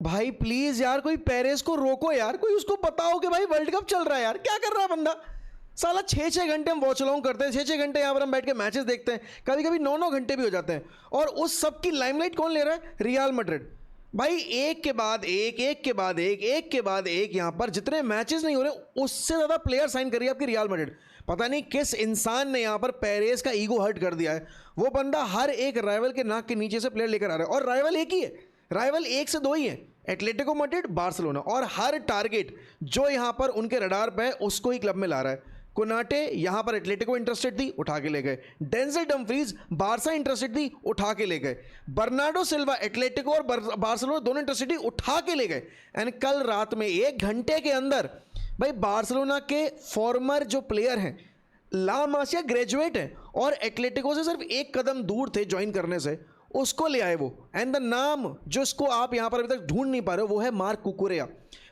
भाई प्लीज यार कोई पेरेस को रोको यार, कोई उसको बताओ कि भाई वर्ल्ड कप चल रहा है यार, क्या कर रहा है बंदा। साला 6-6 घंटे हम वॉच अलॉन्ग करते हैं, 6-6 घंटे यहाँ पर हम बैठ के मैचेस देखते हैं, कभी कभी 9-9 घंटे भी हो जाते हैं, और उस सब की लाइमलाइट कौन ले रहा है? Real Madrid. भाई एक के बाद एक, एक के बाद एक, एक के बाद एक, यहाँ पर जितने मैचेस नहीं हो रहे उससे ज़्यादा प्लेयर साइन करिए आपकी रियल मैड्रिड। पता नहीं किस इंसान ने यहाँ पर पेरेस का ईगो हर्ट कर दिया है। वो बंदा हर एक राइवल के नाक के नीचे से प्लेयर लेकर आ रहा है, और राइवल एक ही है, राइवल एक से दो ही है, एटलेटिको मैड्रिड, बार्सिलोना, और हर टारगेट जो यहाँ पर उनके रडार पे है उसको ही क्लब में ला रहा है। कोनाटे यहाँ पर एटलेटिको इंटरेस्टेड थी, उठा के ले गए। डेंजल डमफ्रीज बारसा इंटरेस्टेड थी, उठा के ले गए। बर्नार्डो सिल्वा एटलेटिको और बार्सिलोना दोनों इंटरेस्टेड थी, उठा के ले गए। एंड कल रात में 1 घंटे के अंदर भाई बार्सिलोना के फॉर्मर जो प्लेयर हैं, ला मासिया ग्रेजुएट है और एटलेटिको से सिर्फ 1 कदम दूर थे ज्वाइन करने से, उसको ले आए वो। एंड द नाम जो इसको आप यहां पर अभी तक ढूंढ नहीं पा रहे हो वो है मार्क कुकुरेया।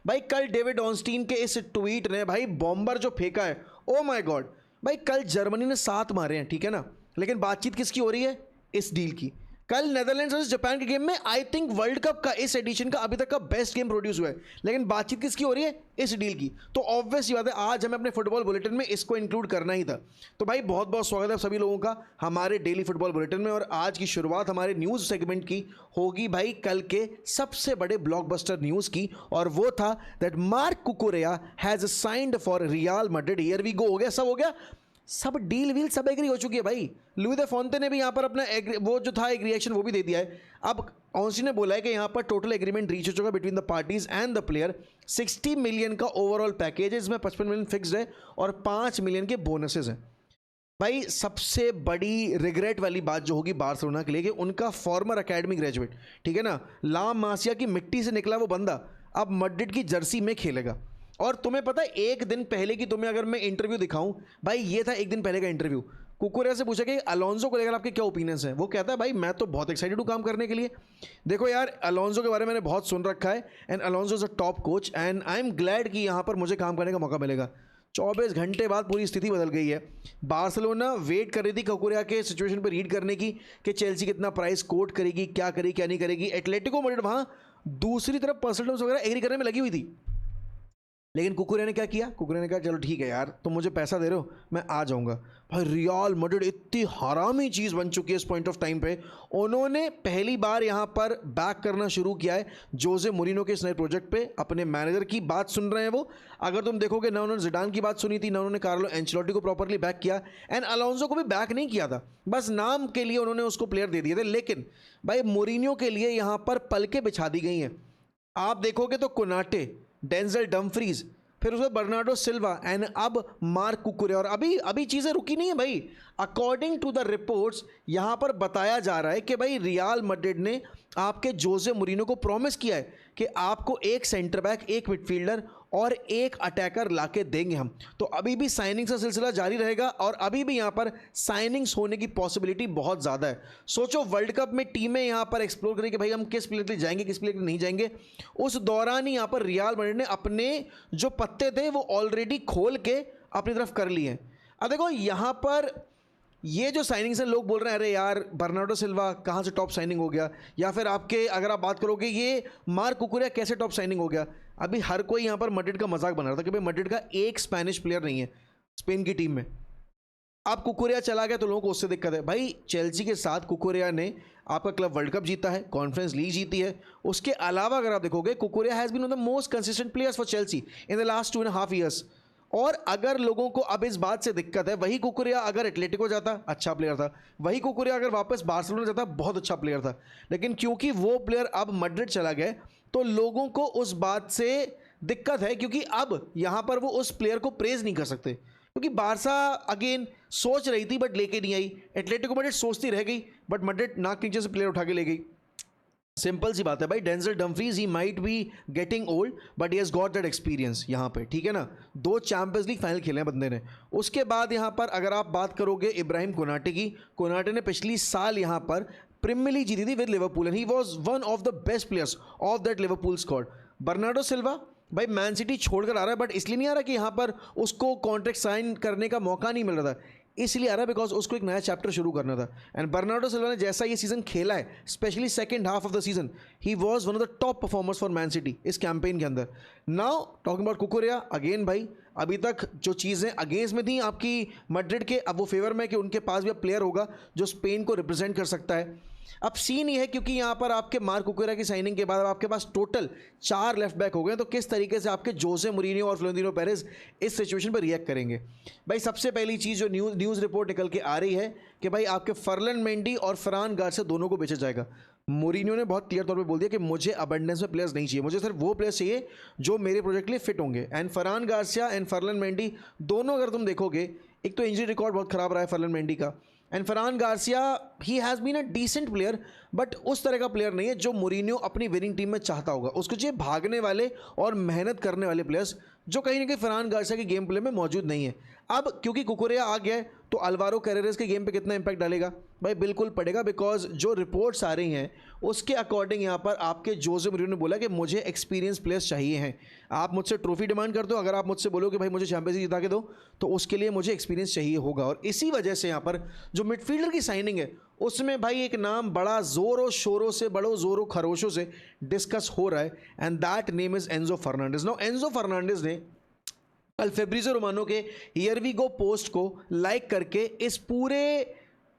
भाई कल डेविड ऑनस्टीन के इस ट्वीट ने भाई बॉम्बर जो फेंका है, ओ माय गॉड। भाई कल जर्मनी ने 7 मारे हैं, ठीक है ना, लेकिन बातचीत किसकी हो रही है? इस डील की। कल नेदरलैंड्स वर्सेस जापान के गेम में आई थिंक वर्ल्ड कप का इस एडिशन का अभी तक का बेस्ट गेम प्रोड्यूस हुआ है, लेकिन बातचीत किसकी हो रही है? इस डील की। तो ऑब्वियस बात है आज हमें अपने फुटबॉल बुलेटिन में इसको इंक्लूड करना ही था। तो भाई बहुत बहुत स्वागत है सभी लोगों का हमारे डेली फुटबॉल बुलेटिन में, और आज की शुरुआत हमारे न्यूज़ सेगमेंट की होगी भाई कल के सबसे बड़े ब्लॉकबस्टर न्यूज़ की, और वो था that Marc Cucurella has signed for Real Madrid. Here we go, हो गया, सब हो गया, सब डील व्हील सब एग्री हो चुकी है भाई। लुई दे फोंते ने भी यहाँ पर अपना वो जो था एक रिएक्शन वो भी दे दिया है। अब ऑनस्टीन ने बोला है कि यहाँ पर टोटल एग्रीमेंट रीच हो चुका है between the parties and the player. 60 million का ओवरऑल पैकेज है, इसमें 55 मिलियन फिक्स्ड है और 5 मिलियन के बोनसेस हैं। भाई सबसे बड़ी रिग्रेट वाली बात जो होगी बार्सिलोना के लिए कि उनका फॉर्मर एकेडमी ग्रेजुएट, ठीक है ना, ला मासिया की मिट्टी से निकला वो बंदा अब मैड्रिड की जर्सी में खेलेगा। और तुम्हें पता है 1 दिन पहले की तुम्हें अगर मैं इंटरव्यू दिखाऊं, भाई ये था 1 दिन पहले का इंटरव्यू। कुकुरेया से पूछा कि अलोंसो को लेकर आपके क्या ओपिनियंस हैं? वो कहता है भाई मैं तो बहुत एक्साइटेड हूँ काम करने के लिए। देखो यार अलोंसो के बारे में मैंने बहुत सुन रखा है, and Alonso is a top coach, and I am glad कि यहाँ पर मुझे काम करने का मौका मिलेगा। 24 घंटे बाद पूरी स्थिति बदल गई है। बार्सिलोना वेट कर रही थी कुकुरेया के सिचुएशन पर रीड करने की कि चेल्सी कितना प्राइस कोट करेगी, क्या करेगी क्या नहीं करेगी। एटलेटिको मैड्रिड वहाँ दूसरी तरफ पर्सनल टर्म्स वगैरह एग्री करने में लगी हुई थी, लेकिन कुकुरेया ने क्या किया? कुकुरेया ने कहा चलो ठीक है यार तुम मुझे पैसा दे रहे हो मैं आ जाऊंगा। भाई रियल मैड्रिड इतनी हरामी चीज़ बन चुकी है इस पॉइंट ऑफ टाइम पे। उन्होंने पहली बार यहाँ पर बैक करना शुरू किया है जोसे मोरिनो के इस नए प्रोजेक्ट पे। अपने मैनेजर की बात सुन रहे हैं वो। अगर तुम देखोगे ना उन्होंने जिडान की बात सुनी थी, ना उन्होंने कार्लो एंचेलोटी को प्रॉपरली बैक किया, एंड अलोंसो को भी बैक नहीं किया था, बस नाम के लिए उन्होंने उसको प्लेयर दे दिए थे। लेकिन भाई मोरिनो के लिए यहाँ पर पलके बिछा दी गई हैं। आप देखोगे तो कोनाटे, डेंजल डमफ्रीज, फिर उसके बर्नार्डो सिल्वा, एंड अब मार्क कुकुरेया। और अभी चीज़ें रुकी नहीं है भाई। अकॉर्डिंग टू द रिपोर्ट्स यहाँ पर बताया जा रहा है कि भाई रियल मैड्रिड ने आपके जोसे मोरिनो को प्रॉमिस किया है कि आपको 1 सेंटर बैक, 1 मिडफील्डर और 1 अटैकर लाके देंगे हम। तो अभी भी साइनिंग्स का सिलसिला जारी रहेगा, और अभी भी यहाँ पर साइनिंग्स होने की पॉसिबिलिटी बहुत ज़्यादा है। सोचो वर्ल्ड कप में टीमें यहाँ पर एक्सप्लोर करें कि भाई हम किस प्लेयर के लिए जाएंगे, किस प्लेयर के लिए नहीं जाएंगे। उस दौरान ही यहाँ पर रियल मैड्रिड ने अपने जो पत्ते थे वो ऑलरेडी खोल के अपनी तरफ कर लिए हैं। अब देखो यहाँ पर ये जो साइनिंग्स हैं, लोग बोल रहे हैं अरे यार बर्नार्डो सिल्वा कहाँ से टॉप साइनिंग हो गया, या फिर आपके अगर आप बात करोगे ये मार्क कुकुरेया कैसे टॉप साइनिंग हो गया। अभी हर कोई यहाँ पर मैड्रिड का मजाक बना रहा था कि भाई मैड्रिड का एक स्पेनिश प्लेयर नहीं है स्पेन की टीम में। अब कुकुरेया चला गया तो लोगों को उससे दिक्कत है। भाई चेल्सी के साथ कुकुरेया ने आपका क्लब वर्ल्ड कप जीता है, कॉन्फ्रेंस लीग जीती है। उसके अलावा अगर आप देखोगे Cucurella has been one of the most consistent players for Chelsea in the last 2.5 years. और अगर लोगों को अब इस बात से दिक्कत है, वही कुकुरेया अगर एटलेटिको जाता अच्छा प्लेयर था, वही कुकुरेया अगर वापस बार्सिलोना जाता बहुत अच्छा प्लेयर था, लेकिन क्योंकि वो प्लेयर अब मैड्रिड चला गया तो लोगों को उस बात से दिक्कत है, क्योंकि अब यहाँ पर वो उस प्लेयर को प्रेज नहीं कर सकते, क्योंकि बारसा अगेन सोच रही थी बट लेके नहीं आई। एटलेटिको मैड्रिड सोचती रह गई बट मैड्रिड नाक नीचे से प्लेयर उठा के ले गई। सिंपल सी बात है भाई। Denzel Dumfries he might be getting old but he has got that experience यहाँ पे, ठीक है ना। 2 चैंपियंस लीग फाइनल खेले हैं बंदे ने। उसके बाद यहाँ पर अगर आप बात करोगे इब्राहिम कोनाटे की, कोनाटे ने पिछली साल यहाँ पर प्रीमियर लीग जीती थी with Liverpool, and he was one of the best players of that Liverpool squad. Bernardo Silva भाई मैन सिटी छोड़कर आ रहा है, बट इसलिए नहीं आ रहा कि यहाँ पर उसको कॉन्ट्रैक्ट साइन करने का मौका नहीं मिल रहा था, इसलिए आ रहा है बिकॉज उसको एक नया चैप्टर शुरू करना था। एंड बर्नार्डो सिल्वा ने जैसा ये सीजन खेला है, specially second half of the season, he was one of the top performers for man city इस कैंपेन के अंदर। नाउ टॉकिंग अबाउट कुकुरेया अगेन भाई, अभी तक जो चीज़ें अगेंस्ट में थी आपकी मैड्रिड के, अब वो फेवर में कि उनके पास भी अब प्लेयर होगा जो स्पेन को रिप्रेजेंट कर सकता है। अब सीन ये है क्योंकि यहाँ पर आपके मार्क कुकुरेया की साइनिंग के बाद अब आपके पास टोटल 4 लेफ्ट बैक हो गए, तो किस तरीके से आपके जोसे मुरीनियो और फ्लोरेंटिनो पेरेज इस सिचुएशन पर रिएक्ट करेंगे। भाई सबसे पहली चीज़ जो न्यूज़ रिपोर्ट निकल के आ रही है कि भाई आपके फर्लन मेंडी और फरान गार्सिया दोनों को बेचा जाएगा। मोरिनियो ने बहुत क्लियर तौर पे बोल दिया कि मुझे अबंडेंस में प्लेयर्स नहीं चाहिए, मुझे सिर्फ वो प्लेयर्स चाहिए जो मेरे प्रोजेक्ट के लिए फिट होंगे। And Fran Garcia and Ferland Mendy दोनों अगर तुम देखोगे, एक तो इंजरी रिकॉर्ड बहुत ख़राब रहा है फर्लन मेंडी का, and Fran Garcia he has been a decent player, but उस तरह का प्लेयर नहीं है जो मोरिनियो अपनी विनिंग टीम में चाहता होगा। उसको चाहिए भागने वाले और मेहनत करने वाले प्लेयर्स, जो कहीं ना कहीं फरहान गार्सिया के गेम प्ले में मौजूद नहीं है। अब क्योंकि कुकुरेया आ गया है तो अल्वारो कैरेरेस के गेम पे कितना इंपैक्ट डालेगा? भाई बिल्कुल पड़ेगा, बिकॉज जो रिपोर्ट्स आ रही हैं उसके अकॉर्डिंग यहाँ पर आपके जोसे मुरिनियो ने बोला कि मुझे एक्सपीरियंस प्लेयर्स चाहिए हैं। आप मुझसे ट्रॉफी डिमांड करते हो, अगर आप मुझसे बोलो कि भाई मुझे चैंपियंस लीग जिता के दो, तो उसके लिए मुझे एक्सपीरियंस चाहिए होगा। और इसी वजह से यहाँ पर जो मिडफील्डर की साइनिंग है उसमें भाई एक नाम बड़ा ज़ोरों शोरों से, बड़ो ज़ोरों खरोशों से डिस्कस हो रहा है, and that name is Enzo Fernandez. Now Enzo Fernandez ने कल फेब्रिज़ो रोमानो के हियर वी गो पोस्ट को लाइक करके इस पूरे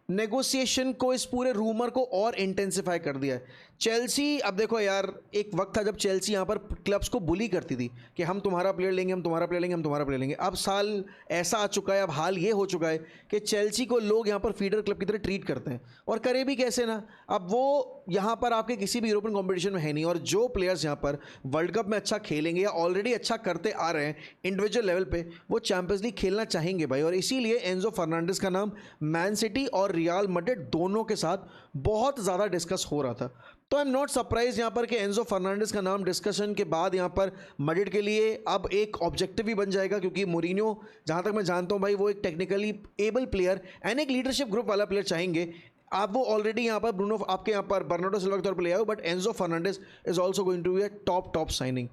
नेगोशिएशन को, इस पूरे रूमर को और इंटेंसिफाई कर दिया है। चेल्सी, अब देखो यार, एक वक्त था जब चेल्सी यहाँ पर क्लब्स को बुली करती थी कि हम तुम्हारा प्लेयर लेंगे, हम तुम्हारा प्लेयर लेंगे, हम तुम्हारा प्लेयर लेंगे। अब साल ऐसा आ चुका है, अब हाल ये हो चुका है कि चेल्सी को लोग यहाँ पर फीडर क्लब की तरह ट्रीट करते हैं, और करे भी कैसे ना। अब वो यहाँ पर आपके किसी भी यूरोपियन कॉम्पिटिशन में है नहीं, और जो प्लेयर्स यहाँ पर वर्ल्ड कप में अच्छा खेलेंगे या ऑलरेडी अच्छा करते आ रहे हैं इंडिविजुअल लेवल पे, वो चैंपियंस लीग खेलना चाहेंगे भाई। और इसीलिए एंजो फर्नांडिस का नाम मैन सिटी और रियल मैड्रिड दोनों के साथ बहुत ज़्यादा डिस्कस हो रहा था। तो आई एम नॉट सरप्राइज यहाँ पर कि एंजो फर्नांडिस का नाम डिस्कशन के बाद यहाँ पर मैड्रिड के लिए अब एक ऑब्जेक्टिव भी बन जाएगा, क्योंकि मोरिनियो, जहाँ तक मैं जानता हूँ भाई, वो एक टेक्निकली एबल प्लेयर एंड एक लीडरशिप ग्रुप वाला प्लेयर चाहेंगे। आप वो ऑलरेडी यहाँ पर ब्रूनो, आपके यहाँ पर बर्नार्डो सिल्वा के तौर पर ले आओ, but Enzo Fernandez is also going to be a top signing.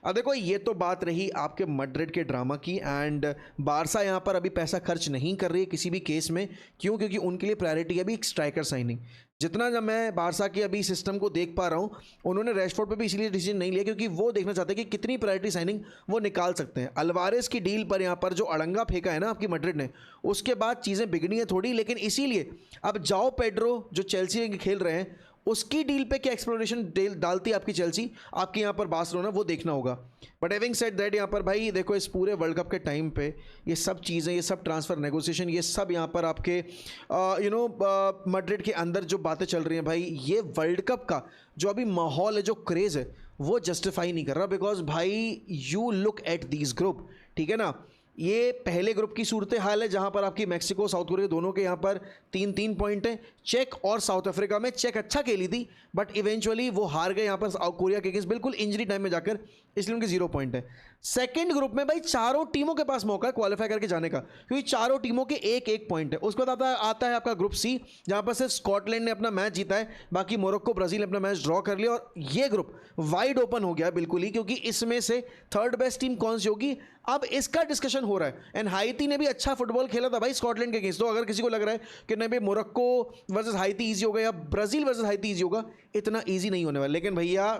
अब देखो, ये तो बात रही आपके मैड्रिड के ड्रामा की, एंड बारसा यहाँ पर अभी पैसा खर्च नहीं कर रही है किसी भी केस में। क्यों? क्योंकि उनके लिए प्रायोरिटी है अभी एक स्ट्राइकर साइनिंग। जितना जब मैं बारसा के अभी सिस्टम को देख पा रहा हूँ, उन्होंने रैशफोर्ड पे भी इसीलिए डिसीजन नहीं लिया क्योंकि वो देखना चाहते हैं कि कितनी प्रायोरिटी साइनिंग वो निकाल सकते हैं। अल्वारेस की डील पर यहाँ पर जो अड़ंगा फेंका है ना आपकी मैड्रिड ने, उसके बाद चीज़ें बिगड़ी हैं थोड़ी, लेकिन इसीलिए अब जाओ पेड्रो जो चेल्सी में खेल रहे हैं, उसकी डील पे क्या एक्सप्लोरेशन डालती है आपकी चेल्सी, आपकी यहाँ पर बार्सिलोना, वो देखना होगा। बट हैविंग सेड दैट, यहाँ पर भाई देखो, इस पूरे वर्ल्ड कप के टाइम पे ये सब चीज़ें, ये सब ट्रांसफ़र नेगोशिएशन, ये सब यहाँ पर आपके मैड्रिड के अंदर जो बातें चल रही हैं भाई, ये वर्ल्ड कप का जो अभी माहौल है, जो क्रेज़ है, वो जस्टिफाई नहीं कर रहा। बिकॉज भाई you look at these group, ठीक है ना, ये पहले ग्रुप की सूरत हाल है जहां पर आपकी मैक्सिको, साउथ कोरिया दोनों के यहाँ पर 3-3 पॉइंट हैं। चेक और साउथ अफ्रीका में चेक अच्छा खेली थी, बट इवेंचुअली वो हार गए यहाँ पर साउथ कोरिया के अगेंस्ट बिल्कुल इंजरी टाइम में जाकर, इसलिए उनके 0 पॉइंट है। सेकेंड ग्रुप में भाई चारों टीमों के पास मौका है क्वालिफाई करके जाने का, क्योंकि चारों टीमों के 1-1 पॉइंट है। उसके बाद आता है आपका ग्रुप सी, जहाँ पर सिर्फ स्कॉटलैंड ने अपना मैच जीता है, बाकी मोरक्को, ब्राज़ील ने अपना मैच ड्रॉ कर लिया, और ये ग्रुप वाइड ओपन हो गया बिल्कुल ही, क्योंकि इसमें से थर्ड बेस्ट टीम कौन सी होगी, अब इसका डिस्कशन हो रहा है। एंड हाइती ने भी अच्छा फुटबॉल खेला था भाई स्कॉटलैंड के अगेंस्ट, तो अगर किसी को लग रहा है कि नहीं भाई मोरक्को वर्सेस हाइती ईजी होगा या ब्राज़ील वर्सेस हाइती ईजी होगा, इतना ईजी नहीं होने वाला। लेकिन भैया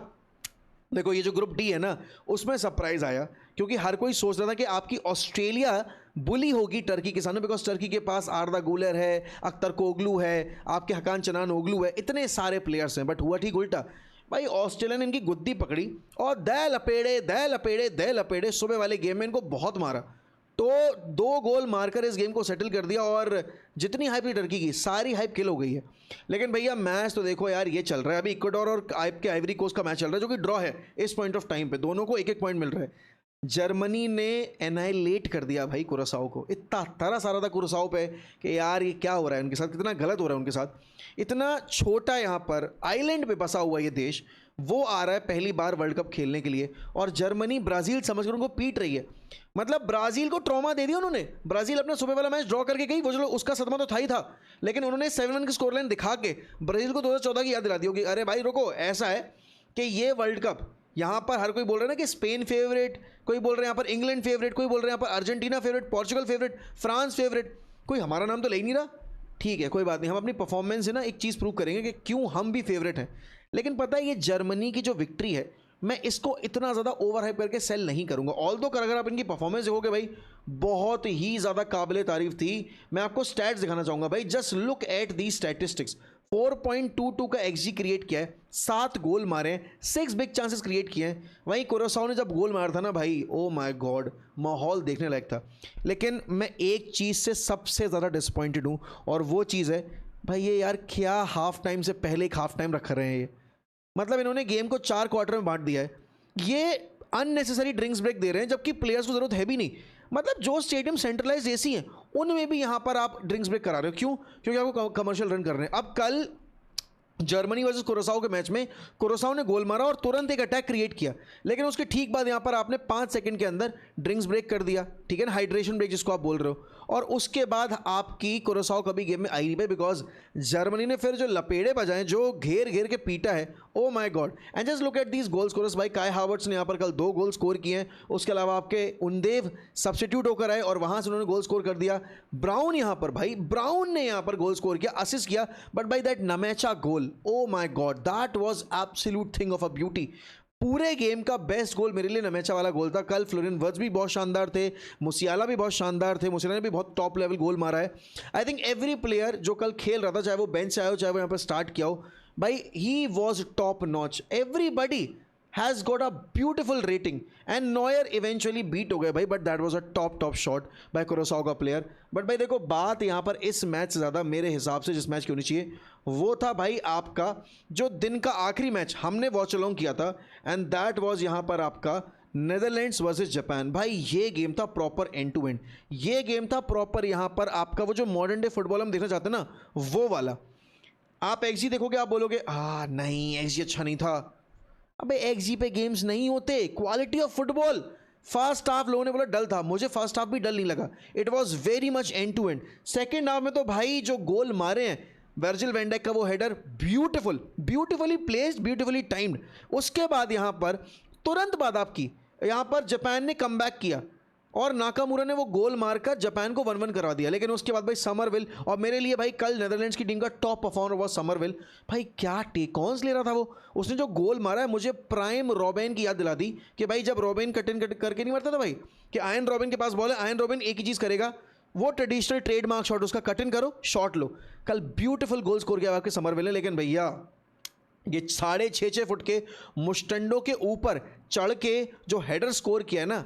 देखो, ये जो ग्रुप डी है ना, उसमें सरप्राइज़ आया, क्योंकि हर कोई सोच रहा था कि आपकी ऑस्ट्रेलिया बुली होगी टर्की के सामने, बिकॉज टर्की के पास आर्दा गुलर है, अख्तर कोगलू है, आपके हकान चनान ओगलू है, इतने सारे प्लेयर्स हैं। बट हुआ ठीक उल्टा भाई, ऑस्ट्रेलिया ने इनकी गुद्दी पकड़ी और दे लपेड़े सुबह वाले गेम में इनको बहुत मारा, तो 2 गोल मारकर इस गेम को सेटल कर दिया, और जितनी हाइप थी टर्की की, सारी हाइप किल हो गई है। लेकिन भैया मैच तो देखो यार, ये चल रहा है अभी इक्वाडोर और आपके आइवरी कोस्ट का मैच चल रहा है, जो कि ड्रॉ है इस पॉइंट ऑफ टाइम पे, दोनों को 1-1 पॉइंट मिल रहा है। जर्मनी ने एनाइलेट कर दिया भाई कुरासाओ को, इतना तरस आ रहा था कुरासाओ पे कि यार ये क्या हो रहा है उनके साथ, कितना गलत हो रहा है उनके साथ। इतना छोटा यहाँ पर आइलैंड पे बसा हुआ ये देश, वो आ रहा है पहली बार वर्ल्ड कप खेलने के लिए, और जर्मनी ब्राज़ील समझकर उनको पीट रही है। मतलब ब्राज़ील को ट्रॉमा दे दिया उन्होंने। ब्राज़ील अपना सुबह वाला मैच ड्रॉ करके गई, वो जो उसका सदमा तो था ही था, लेकिन उन्होंने 7-1 की स्कोर लाइन दिखा के ब्राज़ील को 2014 की याद दिला दी होगी। अरे भाई रुको, ऐसा है कि ये वर्ल्ड कप, यहाँ पर हर कोई बोल रहा है ना कि स्पेन फेवरेट, कोई बोल रहे हैं यहाँ पर इंग्लैंड फेवरेट, कोई बोल रहे हैं यहाँ पर Argentina favourite, Portugal favourite, France favourite. कोई हमारा नाम तो ले ही नहीं रहा। ठीक है कोई बात नहीं, हम अपनी परफॉर्मेंस से ना एक चीज़ प्रूव करेंगे कि क्यों हम भी फेवरेट हैं। लेकिन पता है ये जर्मनी की जो विक्ट्री है, मैं इसको इतना ज़्यादा ओवर हाइप करके सेल नहीं करूंगा। ऑल्दो अगर आप इनकी परफॉर्मेंस देखोगे भाई, बहुत ही ज़्यादा काबिले तारीफ थी। मैं आपको स्टैट्स दिखाना चाहूँगा भाई, just look at the statistics. 4.22 का एक्सजी क्रिएट किया है, 7 गोल मारे हैं, 6 बिग चांसेस क्रिएट किए हैं। वहीं कुरासाओ ने जब गोल मारा था ना भाई, ओ माय गॉड, माहौल देखने लायक था। लेकिन मैं एक चीज़ से सबसे ज़्यादा डिसअपॉइंटेड हूँ, और वो चीज़ है भाई ये यार क्या हाफ टाइम से पहले एक हाफ टाइम रख रहे हैं ये। मतलब इन्होंने गेम को 4 क्वार्टर में बांट दिया है। ये अननेसेसरी ड्रिंक्स ब्रेक दे रहे हैं, जबकि प्लेयर्स को ज़रूरत है भी नहीं। मतलब जो स्टेडियम सेंट्रलाइज एसी हैं उनमें भी यहाँ पर आप ड्रिंक्स ब्रेक करा रहे हो, क्यों? क्योंकि आपको कमर्शियल रन कर रहे हैं। अब कल जर्मनी वर्सेस कुरासाओ के मैच में कुरासाओ ने गोल मारा और तुरंत एक अटैक क्रिएट किया, लेकिन उसके ठीक बाद यहाँ पर आपने 5 सेकंड के अंदर ड्रिंक्स ब्रेक कर दिया, ठीक है ना, हाइड्रेशन ब्रेक जिसको आप बोल रहे हो। और उसके बाद आपकी कुरासाओ कभी गेम में आई नहीं पाई, बिकॉज जर्मनी ने फिर जो लपेड़े बजाए, जो घेर घेर के पीटा है, ओ my God. And just look at these goal scorers भाई। काई हावर्ट्स ने यहाँ पर कल 2 गोल स्कोर किए हैं, उसके अलावा आपके उनदेव सब्स्टिट्यूट होकर आए और वहाँ से उन्होंने गोल स्कोर कर दिया। ब्राउन यहाँ पर भाई, ब्राउन ने यहाँ पर गोल स्कोर किया, असिस्ट किया, but by that Nmecha goal, oh my God, that was absolute thing of a beauty. पूरे गेम का बेस्ट गोल मेरे लिए नमेचा वाला गोल था। कल फ्लोरियन वर्ट्ज भी बहुत शानदार थे, मुसियाला भी बहुत शानदार थे, मुसियाला ने भी बहुत टॉप लेवल गोल मारा है। आई थिंक एवरी प्लेयर जो कल खेल रहा था, चाहे वो बेंच से आया हो चाहे वो यहाँ पर स्टार्ट किया हो, भाई he was top notch. Everybody has got a beautiful rating and Neuer eventually beat हो गए भाई, but that was a top shot by Curacao का प्लेयर। बट भाई देखो, बात यहाँ पर इस मैच से ज़्यादा मेरे हिसाब से जिस मैच की होनी चाहिए वो था भाई आपका जो दिन का आखिरी मैच हमने वॉच अलोंग किया था, एंड दैट वाज यहाँ पर आपका नेदरलैंड्स वर्सेस जापान। भाई ये गेम था प्रॉपर एंड टू एंड, ये गेम था प्रॉपर यहाँ पर आपका वो जो मॉडर्न डे फुटबॉल हम देखना चाहते हैं ना, वो वाला। आप एक्सजी देखोगे, आप बोलोगे नहीं एक्सजी अच्छा नहीं था। अबे एक्सजी पे गेम्स नहीं होते, quality of football. First half लोगों ने बोला डल था, मुझे फर्स्ट हाफ भी डल नहीं लगा, it was very much end to end. Second half में तो भाई जो गोल मारे हैं, वर्जिल वैन डाइक का वो header, beautifully placed, beautifully timed. उसके बाद यहाँ पर तुरंत बाद आपकी यहाँ पर जापान ने कमबैक किया और नाकामुरा ने वो गोल मारकर जापान को 1-1 करवा दिया। लेकिन उसके बाद भाई समरविल, और मेरे लिए भाई कल नेदरलैंड्स की टीम का टॉप परफॉर्मर हुआ समरविल। भाई क्या टेक-ऑन्स ले रहा था वो, उसने जो गोल मारा है मुझे प्राइम रॉबिन की याद दिला दी कि भाई जब रॉबिन कट करके नहीं मारता था भाई, कि आयन रॉबिन के पास बॉल है, आयन रॉबिन एक ही चीज़ करेगा, वो ट्रेडिशनल ट्रेडमार्क शॉट, उसका कट इन करो, शॉट लो। कल ब्यूटीफुल गोल स्कोर किया आपके समरविल ने। लेकिन भैया ये 6.5 फुट के मुस्टंडो के ऊपर चढ़ के जो हेडर स्कोर किया है ना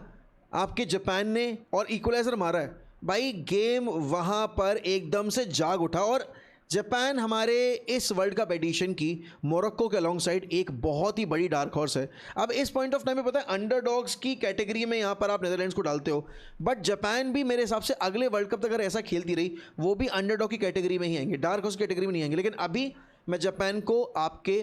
आपके जापान ने और इक्वलाइजर मारा है, भाई गेम वहाँ पर एकदम से जाग उठा। और जापान हमारे इस वर्ल्ड कप एडिशन की मोरक्को के अलॉन्ग साइड एक बहुत ही बड़ी डार्क हॉर्स है। अब इस पॉइंट ऑफ टाइम में पता है अंडरडॉग्स की कैटेगरी में यहाँ पर आप नेदरलैंड्स को डालते हो, बट जापान भी मेरे हिसाब से अगले वर्ल्ड कप तक अगर ऐसा खेलती रही वो भी अंडरडॉग की कैटेगरी में ही आएंगे, डार्क हॉर्स की कैटेगरी में नहीं आएंगे। लेकिन अभी मैं जापान को आपके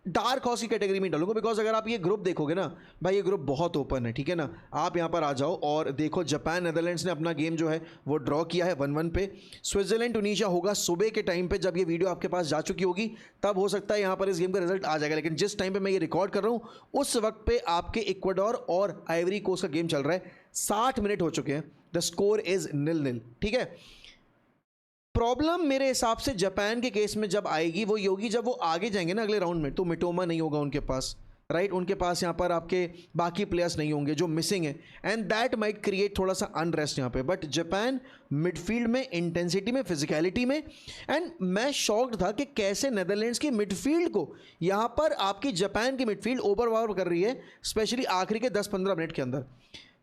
डार्क हॉर्स की कैटेगरी में डालूंगा, बिकॉज अगर आप ये ग्रुप देखोगे ना भाई, ये ग्रुप बहुत ओपन है, ठीक है ना। आप यहाँ पर आ जाओ और देखो, जापान नेदरलैंड्स ने अपना गेम जो है वो ड्रॉ किया है 1-1 पे। स्विट्जरलैंड टूनीशिया होगा सुबह के टाइम पे, जब ये वीडियो आपके पास जा चुकी होगी तब हो सकता है यहाँ पर इस गेम का रिजल्ट आ जाएगा। लेकिन जिस टाइम पे मैं ये रिकॉर्ड कर रहा हूँ उस वक्त पे आपके इक्वाडोर और आइवरी कोस्ट का गेम चल रहा है, 60 मिनट हो चुके हैं, द स्कोर इज 0-0, ठीक है। प्रॉब्लम मेरे हिसाब से जापान के केस में जब आएगी वो योगी, जब वो आगे जाएंगे ना अगले राउंड में, तो मिटोमा नहीं होगा उनके पास, राइट। उनके पास यहाँ पर आपके बाकी प्लेयर्स नहीं होंगे जो मिसिंग है, एंड दैट माइट क्रिएट थोड़ा सा अनरेस्ट यहाँ पे। बट जापान मिडफील्ड में, इंटेंसिटी में, फिजिकलिटी में, एंड मैं शॉक्ड था कि कैसे नेदरलैंड्स की मिडफील्ड को यहाँ पर आपकी जापान की मिडफील्ड ओवरपावर कर रही है, स्पेशली आखिरी के 10-15 मिनट के अंदर।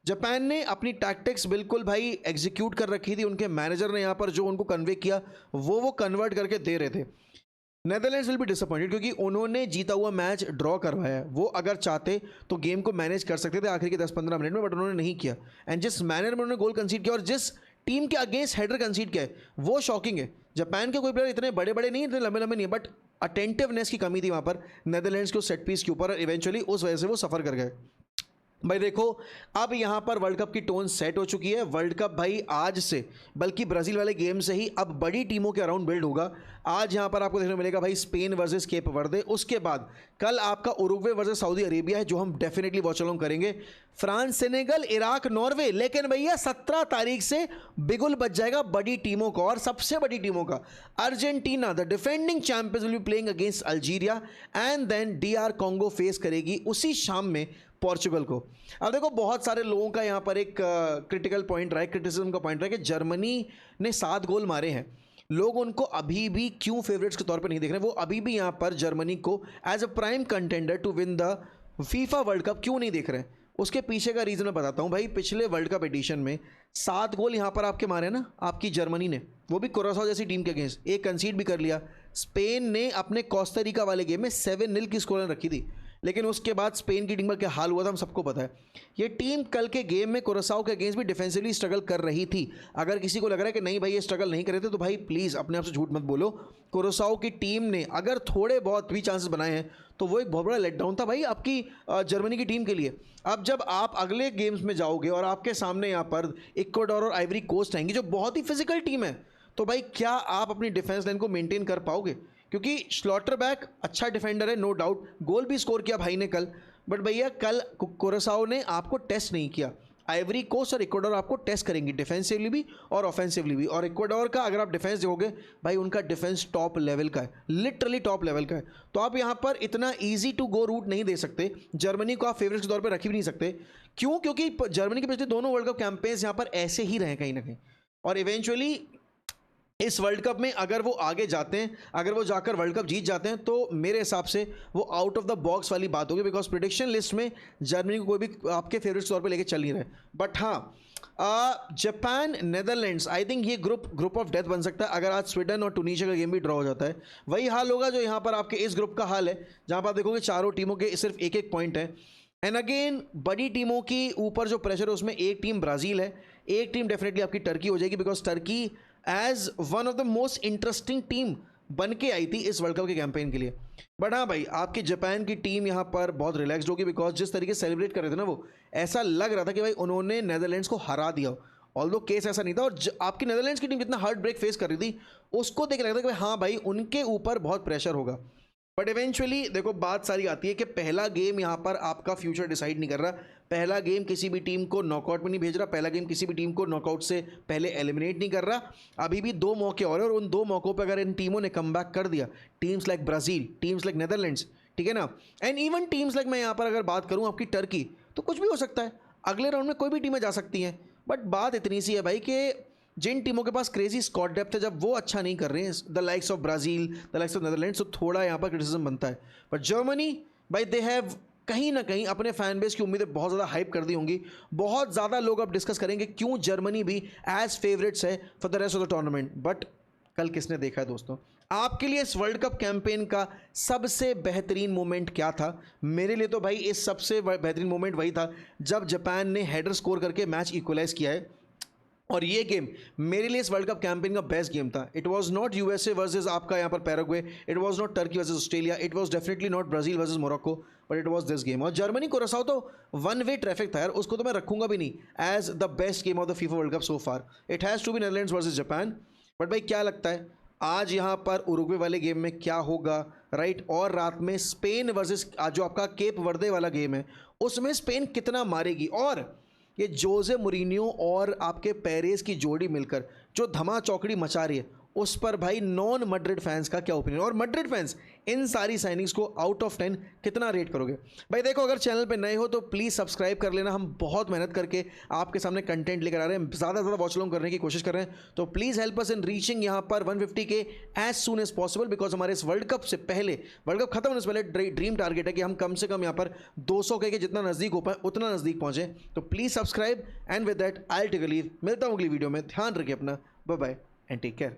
जापान ने अपनी टैक्टिक्स बिल्कुल भाई एग्जीक्यूट कर रखी थी, उनके मैनेजर ने यहाँ पर जो उनको कन्वे किया वो कन्वर्ट करके दे रहे थे। नेदरलैंड्स विल बी डिसअपॉइंटेड क्योंकि उन्होंने जीता हुआ मैच ड्रॉ करवाया है। वो अगर चाहते तो गेम को मैनेज कर सकते थे आखिर के 10-15 मिनट में, बट उन्होंने नहीं किया। एंड जिस मैनर में उन्होंने गोल कंसीड किया और जिस टीम के अगेंस्ट हेडर कंसीड किया है वो शॉकिंग है। जापान के कोई प्लेयर इतने बड़े बड़े नहीं, इतने लंबे लंबे नहीं है, बट अटेंटिवनेस की कमी थी वहाँ पर नेदरलैंड्स के सेट पीस के ऊपर, और इवेंचुअली उस वजह से वो सफ़र कर गए। भाई देखो, अब यहाँ पर वर्ल्ड कप की टोन सेट हो चुकी है। वर्ल्ड कप भाई आज से, बल्कि ब्राज़ील वाले गेम से ही अब बड़ी टीमों के अराउंड बिल्ड होगा। आज यहाँ पर आपको देखने को मिलेगा भाई स्पेन वर्सेस केप वर्दे। उसके बाद कल आपका उरुग्वे वर्सेस सऊदी अरेबिया है, जो हम डेफिनेटली वॉच अलोंग करेंगे। France, Senegal, Iraq, Norway. लेकिन भैया 17 तारीख से बिगुल बच जाएगा बड़ी टीमों का, और सबसे बड़ी टीमों का। Argentina the defending champions will be playing against Algeria, and then DR Congo face करेगी उसी शाम में पोर्चुगल को। अब देखो बहुत सारे लोगों का यहाँ पर एक क्रिटिकल पॉइंट रहा है, क्रिटिसिज्म का पॉइंट रहा है कि जर्मनी ने 7 गोल मारे हैं, लोग उनको अभी भी क्यों फेवरेट्स के तौर पर नहीं देख रहे हैं, वो अभी भी यहाँ पर जर्मनी को as a prime contender to win the FIFA World Cup क्यों नहीं देख रहे हैं। उसके पीछे का रीज़न मैं बताता हूँ भाई। पिछले वर्ल्ड कप एडिशन में 7 गोल यहाँ पर आपके मारे ना आपकी जर्मनी ने, वो भी कुरासाओ जैसी टीम के अगेंस्ट, एक कंसीड भी कर लिया। स्पेन ने अपने कोस्टारिका वाले गेम में 7-0 की स्कोर रखी थी, लेकिन उसके बाद स्पेन की टीम का क्या हाल हुआ था हम सबको पता है। ये टीम कल के गेम में कुरासाओ के अगेंस्ट भी डिफेंसिवली स्ट्रगल कर रही थी। अगर किसी को लग रहा है कि नहीं भाई ये स्ट्रगल नहीं कर रहे थे, तो भाई प्लीज़ अपने आप से झूठ मत बोलो। कुरासाओ की टीम ने अगर थोड़े बहुत भी चांसेस बनाए हैं तो वो एक बहुत बड़ा लेट डाउन था भाई आपकी जर्मनी की टीम के लिए। अब जब आप अगले गेम्स में जाओगे और आपके सामने यहाँ पर इक्वाडोर और आइवरी कोस्ट आएंगी, जो बहुत ही फिजिकल टीम है, तो भाई क्या आप अपनी डिफेंस लाइन को मेंटेन कर पाओगे? क्योंकि स्लॉटरबैक अच्छा डिफेंडर है, नो डाउट, गोल भी स्कोर किया भाई ने कल, बट भैया कल कुरासाओ ने आपको टेस्ट नहीं किया। आइवरी कोस्ट और इक्वाडोर आपको टेस्ट करेंगी डिफेंसिवली भी और ऑफेंसिवली भी। और इक्वाडोर का अगर आप डिफेंस देखोगे भाई, उनका डिफेंस टॉप लेवल का है, लिटरली टॉप लेवल का है। तो आप यहाँ पर इतना ईजी टू गो रूट नहीं दे सकते। जर्मनी को आप फेवरेट्स के तौर पर रख भी नहीं सकते। क्यों? क्योंकि जर्मनी के पिछले दोनों वर्ल्ड कप कैंपेन्स यहाँ पर ऐसे ही रहे कहीं ना कहीं, और इवेंचुअली इस वर्ल्ड कप में अगर वो आगे जाते हैं, अगर वो जाकर वर्ल्ड कप जीत जाते हैं, तो मेरे हिसाब से वो आउट ऑफ द बॉक्स वाली बात होगी, बिकॉज प्रेडिक्शन लिस्ट में जर्मनी को कोई भी आपके फेवरेट्स तौर पे लेके चल नहीं रहे। बट हाँ, जापान, नेदरलैंड्स, आई थिंक ये ग्रुप ऑफ डेथ बन सकता है अगर आज स्वीडन और टूनीशिया का गेम भी ड्रॉ हो जाता है। वही हाल होगा जो यहाँ पर आपके इस ग्रुप का हाल है, जहाँ पर आप देखोगे चारों टीमों के सिर्फ एक एक पॉइंट है। एंड अगेन बड़ी टीमों की ऊपर जो प्रेशर है, उसमें एक टीम ब्राज़ील है, एक टीम डेफिनेटली आपकी टर्की हो जाएगी, because Turkey as one of the most interesting team बन के आई थी इस वर्ल्ड कप के कैंपेन के लिए। बट हाँ भाई, आपकी जापान की टीम यहाँ पर बहुत रिलैक्सड होगी, बिकॉज जिस तरीके से सेलिब्रेट कर रहे थे ना, वो ऐसा लग रहा था कि भाई उन्होंने नेदरलैंड्स को हरा दिया। ऑल्दो केस ऐसा नहीं था, और आपकी नेदरलैंड्स की टीम जितना हार्ट ब्रेक फेस कर रही थी, उसको देख रहा था कि भाई हाँ भाई उनके ऊपर बहुत प्रेशर होगा। बट इवेंचुअली देखो बात सारी आती है कि पहला गेम यहाँ पर आपका फ्यूचर डिसाइड नहीं कर रहा। पहला गेम किसी भी टीम को नॉकआउट में नहीं भेज रहा, पहला गेम किसी भी टीम को नॉकआउट से पहले एलिमिनेट नहीं कर रहा। अभी भी 2 मौके और हैं, और उन 2 मौक़ों पर अगर इन टीमों ने कम बैक कर दिया, teams like Brazil, teams like Netherlands, ठीक है ना, एंड इवन टीम्स लाइक मैं यहाँ पर अगर बात करूँ आपकी टर्की, तो कुछ भी हो सकता है। अगले राउंड में कोई भी टीमें जा सकती हैं। बट बात इतनी सी है भाई कि जिन टीमों के पास क्रेजी स्क्वाड डेप्थ है, जब वो अच्छा नहीं कर रहे हैं, the likes of Brazil, the likes of Netherlands, तो थोड़ा यहाँ पर क्रिटिसिज्म बनता है। बट जर्मनी भाई, दे हैव कहीं ना कहीं अपने फैन बेस की उम्मीदें बहुत ज़्यादा हाइप कर दी होंगी। बहुत ज़्यादा लोग अब डिस्कस करेंगे क्यों जर्मनी भी एज फेवरेट्स है for the rest of the tournament. But कल किसने देखा है दोस्तों? आपके लिए इस वर्ल्ड कप कैंपेन का सबसे बेहतरीन मोमेंट क्या था? मेरे लिए तो भाई इस सबसे बेहतरीन मोमेंट वही था जब जापान ने हेडर स्कोर करके मैच इक्वलाइज किया है। और ये गेम मेरे लिए इस वर्ल्ड कप कैंपेन का बेस्ट गेम था। It was not USA versus आपका यहाँ पर Paraguay, it was not Turkey versus Australia, it was definitely not Brazil versus Morocco, but it was this game. और जर्मनी कुरासाओ तो 1 वे ट्रैफिक था यार, उसको तो मैं रखूंगा भी नहीं as the best game of the FIFA World Cup so far. It has to be Netherlands versus Japan. But भाई क्या लगता है आज यहाँ पर उरुग्वे वाले गेम में क्या होगा, राइट? और रात में स्पेन वर्सेस जो आपका केप वर्दे वाला गेम है, उसमें स्पेन कितना मारेगी? और ये जोसे मूरिन्हो और आपके पेरेस की जोड़ी मिलकर जो धमा चौकड़ी मचा रही है, उस पर भाई नॉन मैड्रिड फैंस का क्या ओपिनियन? और मैड्रिड फैंस इन सारी साइनिंग्स को आउट ऑफ 10 कितना रेट करोगे? भाई देखो, अगर चैनल पे नए हो तो प्लीज़ सब्सक्राइब कर लेना। हम बहुत मेहनत करके आपके सामने कंटेंट लेकर आ रहे हैं, ज़्यादा से ज़्यादा वॉच लॉन्ग करने की कोशिश कर रहे हैं। तो please help us in reaching यहाँ पर 150 के as soon as possible, because हमारे इस वर्ल्ड कप से पहले, वर्ल्ड कप खत्म होने से पहले ड्रीम टारगेट है कि हम कम से कम यहाँ पर 200 के जितना नज़दीक हो पाए उतना नज़दीक पहुँचे। तो please subscribe, and with that I take a leave. मिलता हूँ अगली वीडियो में। ध्यान रखिए अपना, bye bye and take care.